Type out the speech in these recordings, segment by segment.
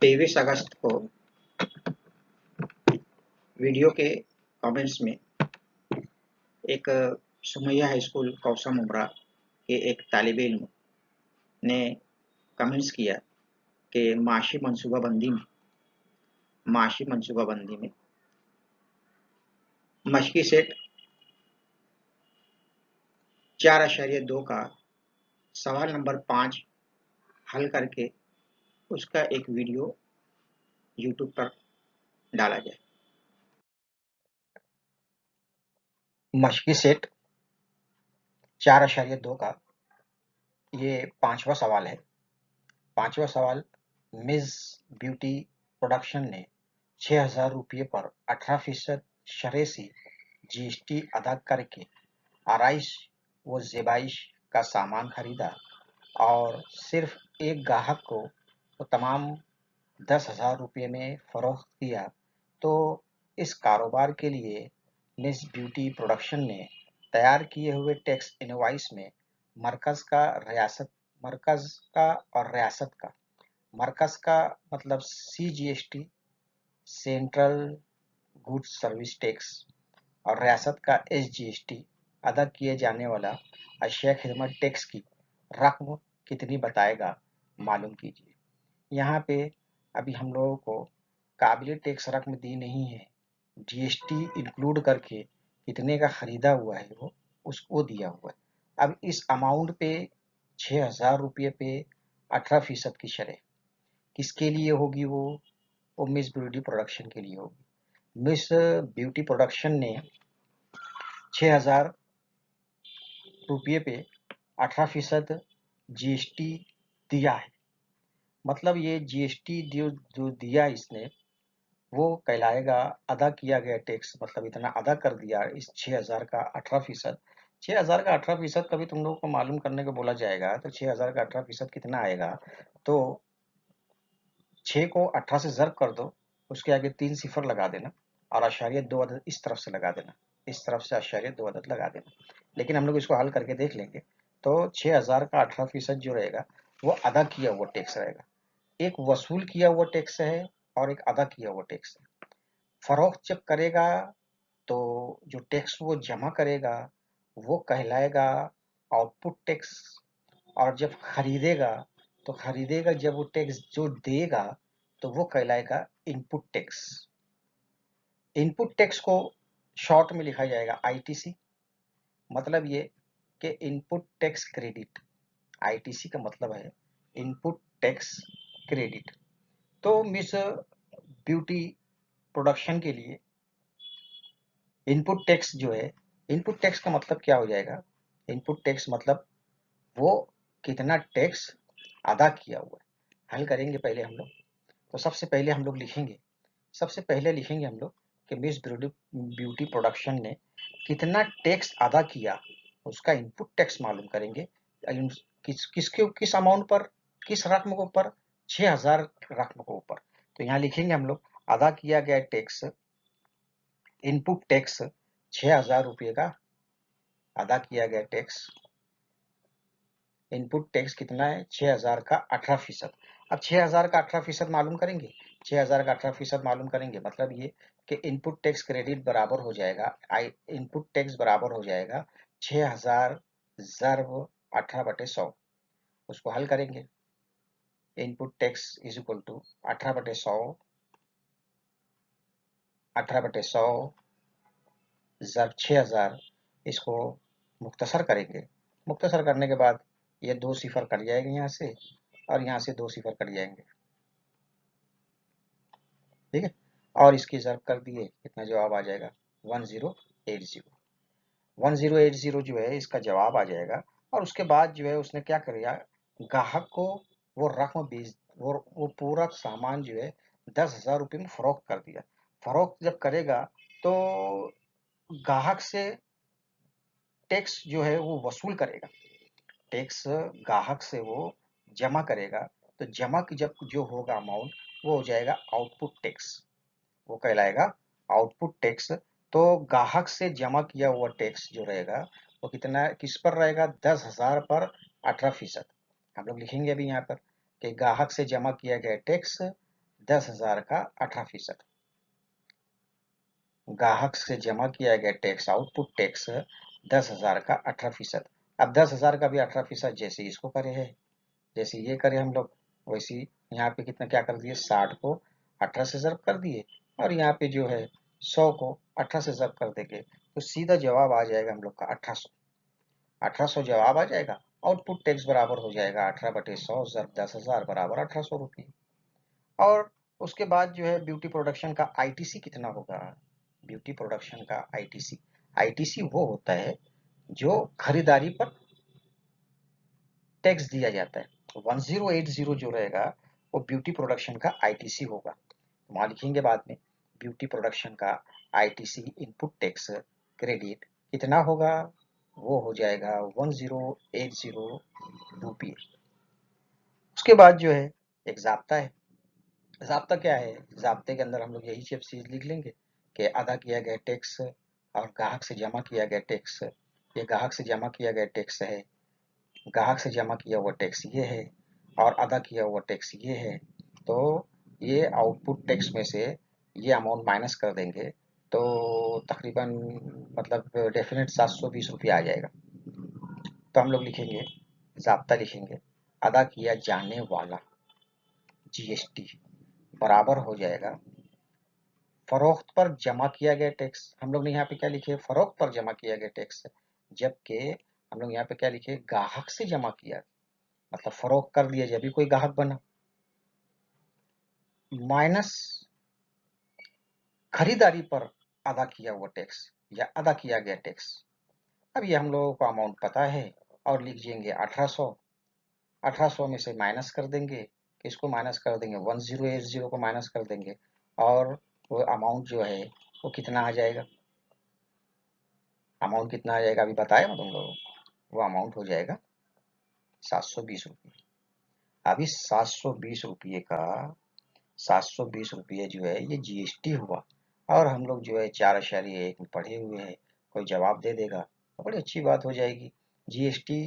23 अगस्त को वीडियो के कमेंट्स में एक सुमैया हाई स्कूल कौसा मुमरा के एक तालिब इल्म ने कमेंट्स किया कि माशी मनसूबाबंदी में मशकी सेट 4.2 का सवाल नंबर 5 हल करके उसका एक वीडियो यूट्यूब पर डाला जाए। मशकी सेट 4.2 का ये 5वां सवाल है। 5वां सवाल मिस ब्यूटी प्रोडक्शन ने 6,000 रुपये पर 18% शरेसी जीएसटी अदा करके आराइश व ज़ेबाइश का सामान खरीदा और सिर्फ एक गाहक को वो तमाम 10,000 रुपये में फरोख्त किया, तो इस कारोबार के लिए मिस ब्यूटी प्रोडक्शन ने तैयार किए हुए टैक्स इनवॉइस में मरकज़ का और रियासत का, मरकज़ का मतलब CGST central goods service tax और रियासत का SGST अदा किए जाने वाला अशिया खिदमत टैक्स की रकम कितनी बताएगा, मालूम कीजिए। यहाँ पे अभी हम लोगों को काबिल टैक्स रकम दी नहीं है, GST इंक्लूड करके कितने का खरीदा हुआ है वो उसको दिया हुआ है। अब इस अमाउंट पे 6,000 रुपये पे 18% की शरह किसके लिए होगी? वो मिस ब्यूटी प्रोडक्शन के लिए होगी। मिस ब्यूटी प्रोडक्शन ने 6,000 रुपये पे 18% GST दिया है, मतलब ये GST जो दिया इसने वो कहलाएगा अदा किया गया टैक्स, मतलब इतना अदा कर दिया इस 6,000 का 18%। 6,000 का 18% कभी तुम लोगों को मालूम करने को बोला जाएगा तो 6,000 का 18% कितना आएगा? तो 6 को 18 से ज़र्ब कर दो, उसके आगे 3 सिफर लगा देना और आशारिया 2 अदद इस तरफ से लगा देना, इस तरफ से आशारिया 2 अदद लगा देना। लेकिन हम लोग इसको हल करके देख लेंगे। तो 6,000 का 18% जो रहेगा वो अदा किया हुआ टैक्स रहेगा। एक वसूल किया हुआ टैक्स है और एक अदा किया हुआ टैक्स है। फरोख्त जब करेगा तो जो टैक्स वो जमा करेगा वो कहलाएगा आउटपुट टैक्स, और जब खरीदेगा तो खरीदेगा जब वो टैक्स जो देगा तो वो कहलाएगा इनपुट टैक्स। इनपुट टैक्स को शॉर्ट में लिखा जाएगा ITC, मतलब ये कि इनपुट टैक्स क्रेडिट। ITC का मतलब है इनपुट टैक्स क्रेडिट। तो मिस ब्यूटी प्रोडक्शन के लिए इनपुट टैक्स जो है, इनपुट टैक्स का मतलब क्या हो जाएगा? इनपुट टैक्स मतलब वो कितना टैक्स अदा किया हुआ है। हल करेंगे पहले हम लोग। तो सबसे पहले हम लोग लिखेंगे हम लोग कि मिस ब्यूटी प्रोडक्शन ने कितना टैक्स अदा किया, उसका इनपुट टैक्स मालूम करेंगे। किस अमाउंट पर, किस रकम के ऊपर? 6,000 रकम के ऊपर। तो यहाँ लिखेंगे हम लोग अदा किया गया टैक्स, इनपुट टैक्स 6,000 रुपये का अदा किया गया टैक्स। इनपुट टैक्स कितना है? 6,000 का 18%। अब 6,000 का 18% मालूम करेंगे। 6,000 का 18% मालूम करेंगे मतलब ये कि इनपुट टैक्स क्रेडिट बराबर हो जाएगा, इनपुट टैक्स बराबर हो जाएगा 6,000 ज़र्ब 18/100। उसको हल करेंगे। Input tax is equal to 18/100 ज़र्ब 6,000। इसको मुख्तसर करेंगे। मुख्तसर करने के बाद ये 2 सिफर कट जाएंगे यहाँ से और यहाँ से 2 सिफर कट जाएंगे, ठीक है। और इसकी ज़र्ब कर दिए, कितना जवाब आ जाएगा? 1080। 1080 जो है इसका जवाब आ जाएगा। और उसके बाद जो है उसने क्या करेगा, ग्राहक को वो रकम बेच, वो पूरा सामान जो है 10,000 रुपये में फरोख्त कर दिया। फरोख्त जब करेगा तो ग्राहक से टैक्स जो है वो वसूल करेगा, टैक्स ग्राहक से वो जमा करेगा, तो जमा की जब जो होगा अमाउंट वो हो जाएगा आउटपुट टैक्स, वो कहलाएगा आउटपुट टैक्स। तो ग्राहक से जमा किया हुआ टैक्स जो रहेगा वो कितना किस पर रहेगा, 10,000 पर 18%। हम लोग लिखेंगे अभी यहाँ पर कि ग्राहक से जमा किया गया टैक्स 10,000 का 18%, ग्राहक से जमा किया गया टैक्स आउटपुट टैक्स 10,000 का 18%। अब 10,000 का भी 18% जैसे इसको करे है, जैसे ये करे हम लोग, वैसे यहाँ पे कितना क्या कर दिए, 60 को 18 से ज़र्ब कर दिए, और यहाँ पे जो है 100 को 18 से ज़र्ब कर देंगे, तो सीधा जवाब आ जाएगा हम लोग का 1800। 1800 जवाब आ जाएगा। आउटपुट टैक्स बराबर हो जाएगा 18/100 ज़र्ब 10,000 बराबर 1800 रुपये। और उसके बाद जो है ब्यूटी प्रोडक्शन का आईटीसी कितना होगा, ब्यूटी प्रोडक्शन का आईटीसी, आईटीसी वो होता है जो खरीदारी पर टैक्स दिया जाता है। 1080 जो रहेगा वो ब्यूटी प्रोडक्शन का आईटीसी होगा। वहां लिखेंगे बाद में ब्यूटी प्रोडक्शन का आईटीसी इनपुट टैक्स क्रेडिट कितना होगा, वो हो जाएगा 1080 रुपये। उसके बाद जो है एक जाब्ता है, जाब्ता क्या है, जाब्ते के अंदर हम लोग यही सब चीज लिख लेंगे कि अदा किया गया टैक्स और ग्राहक से जमा किया गया टैक्स, ये ग्राहक से जमा किया गया टैक्स है, ग्राहक से जमा किया हुआ टैक्स ये है, और अदा किया हुआ टैक्स ये है। तो ये आउटपुट टैक्स में से ये अमाउंट माइनस कर देंगे तो तकरीबन मतलब डेफिनेट 720 रुपये आ जाएगा। तो हम लोग लिखेंगे, जाब्ता लिखेंगे, अदा किया जाने वाला जीएसटी बराबर हो जाएगा फरोख्त पर जमा किया गया टैक्स। हम लोग ने यहाँ पे क्या लिखे, फरोख्त पर जमा किया गया टैक्स, जबकि हम लोग यहाँ पे क्या लिखे, ग्राहक से जमा किया, मतलब फरोख्त कर दिया जब भी कोई ग्राहक बना, माइनस खरीदारी पर अदा किया हुआ टैक्स या अदा किया गया टैक्स। अब ये हम लोगों को अमाउंट पता है और लिख देंगे 1800, 1800 में से माइनस कर देंगे, किसको माइनस कर देंगे, 1080 को माइनस कर देंगे, और वो अमाउंट जो है वो कितना आ जाएगा, अमाउंट कितना आ जाएगा अभी बताया मैं तुम लोगों को, वो अमाउंट हो जाएगा 720 रुपये। अभी 720 रुपये का 720 रुपये जो है ये जीएसटी हुआ, और हम लोग जो है 4.1 में पढ़े हुए हैं, कोई जवाब दे देगा तो बड़ी अच्छी बात हो जाएगी। जीएसटी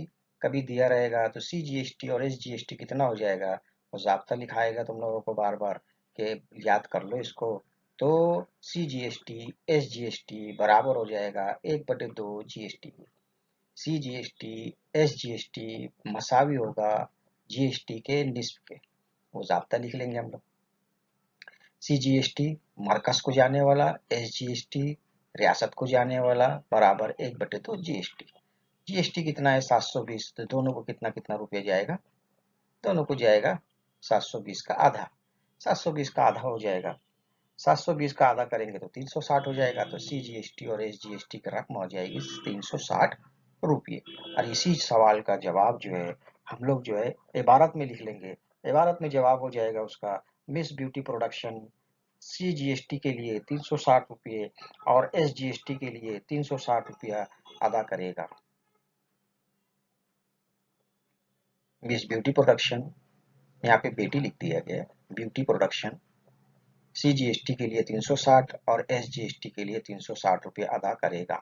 कभी दिया रहेगा तो सीजीएसटी और एसजीएसटी कितना हो जाएगा, वो ज़ाब्ता लिखाएगा तुम लोगों को बार बार कि याद कर लो इसको। तो सीजीएसटी एसजीएसटी बराबर हो जाएगा 1/2 जीएसटी। सीजीएसटी एसजीएसटी मसावी होगा जीएसटी के निस्फ के, वो ज़ाब्ता लिख लेंगे हम लोग। सीजीएसटी मरकज को जाने वाला, एसजीएसटी रियासत को जाने वाला बराबर 1/2 जीएसटी। जीएसटी कितना है 720, तो दोनों को कितना कितना रुपया जाएगा, दोनों को जाएगा 720 का आधा, 720 का आधा हो जाएगा, 720 का आधा करेंगे तो 360 हो जाएगा, तो सीजीएसटी और एसजीएसटी की रकम हो जाएगी 360 रुपये। और इसी सवाल का जवाब जो है हम लोग जो है इबारत में लिख लेंगे, इबारत में जवाब हो जाएगा उसका, मिस ब्यूटी प्रोडक्शन सीजीएसटी के लिए 360 रुपये और एसजीएसटी के लिए 360 रुपया अदा करेगा। मिस ब्यूटी प्रोडक्शन, यहाँ पे बेटी लिख दिया गया, ब्यूटी प्रोडक्शन सीजीएसटी के लिए 360 और एसजीएसटी के लिए 360 रुपये अदा करेगा।